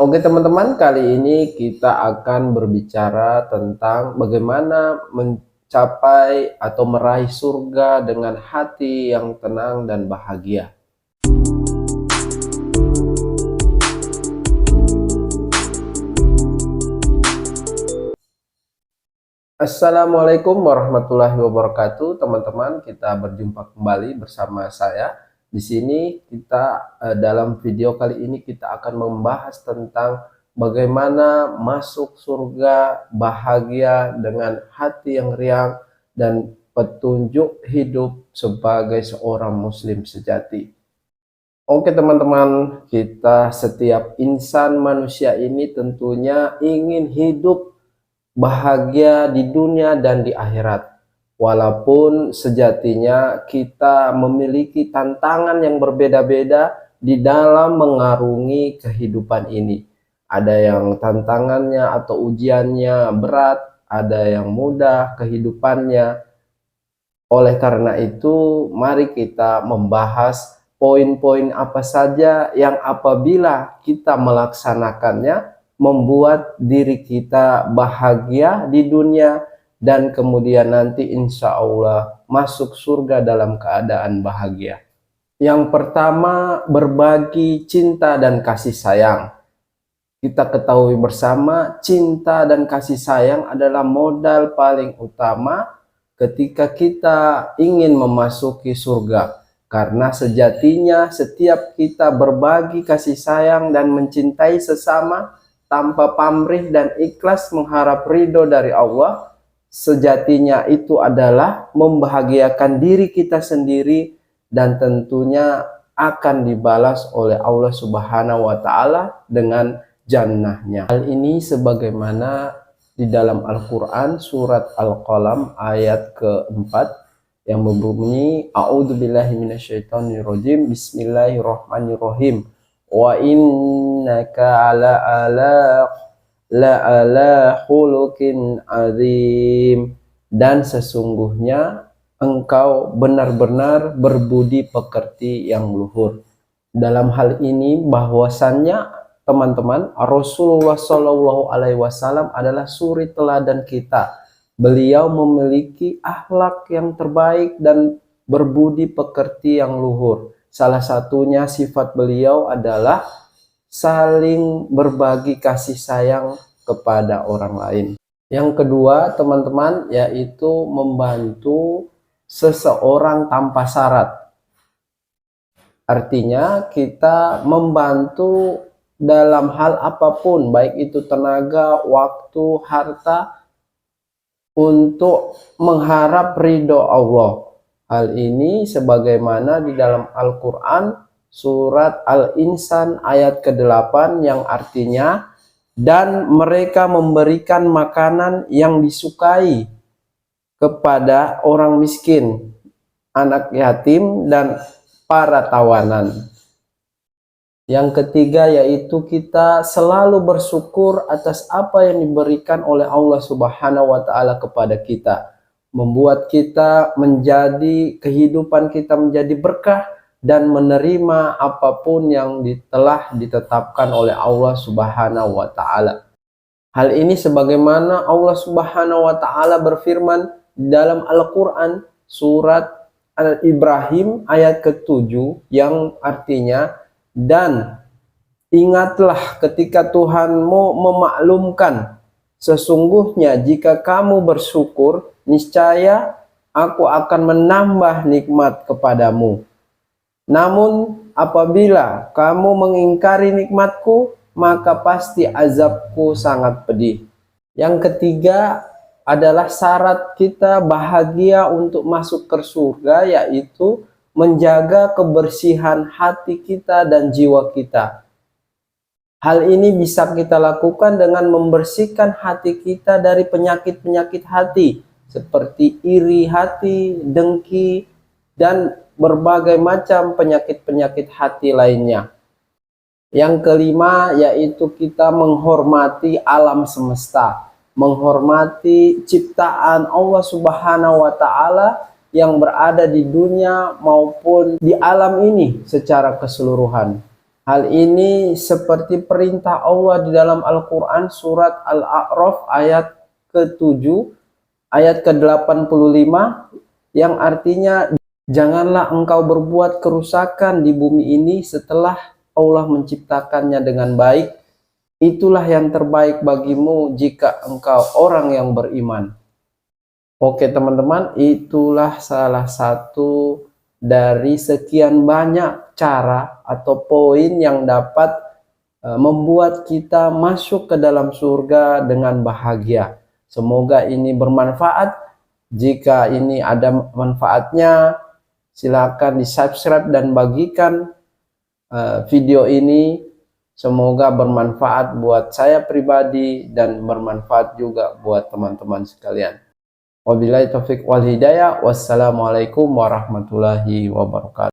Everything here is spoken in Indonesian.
Oke teman-teman, kali ini kita akan berbicara tentang bagaimana mencapai atau meraih surga dengan hati yang tenang dan bahagia. Assalamualaikum warahmatullahi wabarakatuh, teman-teman. Kita berjumpa kembali bersama saya. Di sini dalam video kali ini kita akan membahas tentang bagaimana masuk surga bahagia dengan hati yang riang dan petunjuk hidup sebagai seorang muslim sejati. Oke teman-teman, setiap insan manusia ini tentunya ingin hidup bahagia di dunia dan di akhirat. Walaupun sejatinya kita memiliki tantangan yang berbeda-beda di dalam mengarungi kehidupan ini. Ada yang tantangannya atau ujiannya berat, ada yang mudah kehidupannya. Oleh karena itu, mari kita membahas poin-poin apa saja yang apabila kita melaksanakannya membuat diri kita bahagia di dunia dan kemudian nanti insya Allah masuk surga dalam keadaan bahagia. Yang pertama, berbagi cinta dan kasih sayang. Kita ketahui bersama, cinta dan kasih sayang adalah modal paling utama ketika kita ingin memasuki surga. Karena sejatinya setiap kita berbagi kasih sayang dan mencintai sesama tanpa pamrih dan ikhlas mengharap ridho dari Allah, sejatinya itu adalah membahagiakan diri kita sendiri dan tentunya akan dibalas oleh Allah Subhanahu wa Ta'ala dengan jannahnya. Hal ini sebagaimana di dalam Al-Quran surat Al-Qalam ayat keempat yang berbunyi A'udzubillahi minasyaitonirrajim, Bismillahirrahmanirrahim, wa innaka ala khuluqin azim, dan sesungguhnya engkau benar-benar berbudi pekerti yang luhur. Dalam hal ini bahwasannya teman-teman, Rasulullah Shallallahu Alaihi Wasallam adalah suri teladan kita. Beliau memiliki akhlak yang terbaik dan berbudi pekerti yang luhur. Salah satunya sifat beliau adalah saling berbagi kasih sayang kepada orang lain. Yang kedua, teman-teman, yaitu membantu seseorang tanpa syarat. Artinya kita membantu dalam hal apapun, baik itu tenaga, waktu, harta, untuk mengharap ridho Allah. Hal ini sebagaimana di dalam Al-Quran surat Al-Insan ayat ke-8 yang artinya, dan mereka memberikan makanan yang disukai kepada orang miskin, anak yatim, dan para tawanan. Yang ketiga yaitu kita selalu bersyukur atas apa yang diberikan oleh Allah Subhanahu wa Ta'ala kepada kita, membuat kita menjadi kehidupan kita menjadi berkah dan menerima apapun yang telah ditetapkan oleh Allah Subhanahu wa Ta'ala. Hal ini sebagaimana Allah Subhanahu wa Ta'ala berfirman dalam Al-Quran surat Al-Ibrahim ayat ke-7 yang artinya, dan ingatlah ketika Tuhanmu memaklumkan, sesungguhnya jika kamu bersyukur, niscaya aku akan menambah nikmat kepadamu. Namun apabila kamu mengingkari nikmatku, maka pasti azabku sangat pedih. Yang ketiga adalah syarat kita bahagia untuk masuk ke surga, yaitu menjaga kebersihan hati kita dan jiwa kita. Hal ini bisa kita lakukan dengan membersihkan hati kita dari penyakit-penyakit hati seperti iri hati, dengki, dan berbagai macam penyakit-penyakit hati lainnya. Yang kelima yaitu kita menghormati alam semesta, menghormati ciptaan Allah Subhanahu wa Ta'ala yang berada di dunia maupun di alam ini secara keseluruhan. Hal ini seperti perintah Allah di dalam Al-Quran surat Al-A'raf ayat ke-7, ayat ke-85, yang artinya, janganlah engkau berbuat kerusakan di bumi ini setelah Allah menciptakannya dengan baik. Itulah yang terbaik bagimu jika engkau orang yang beriman. Oke teman-teman, itulah salah satu dari sekian banyak cara atau poin yang dapat membuat kita masuk ke dalam surga dengan bahagia. Semoga ini bermanfaat. Jika ini ada manfaatnya, silakan di-subscribe dan bagikan video ini. Semoga bermanfaat buat saya pribadi dan bermanfaat juga buat teman-teman sekalian. Wabillahi taufik wal hidayah. Wassalamualaikum warahmatullahi wabarakatuh.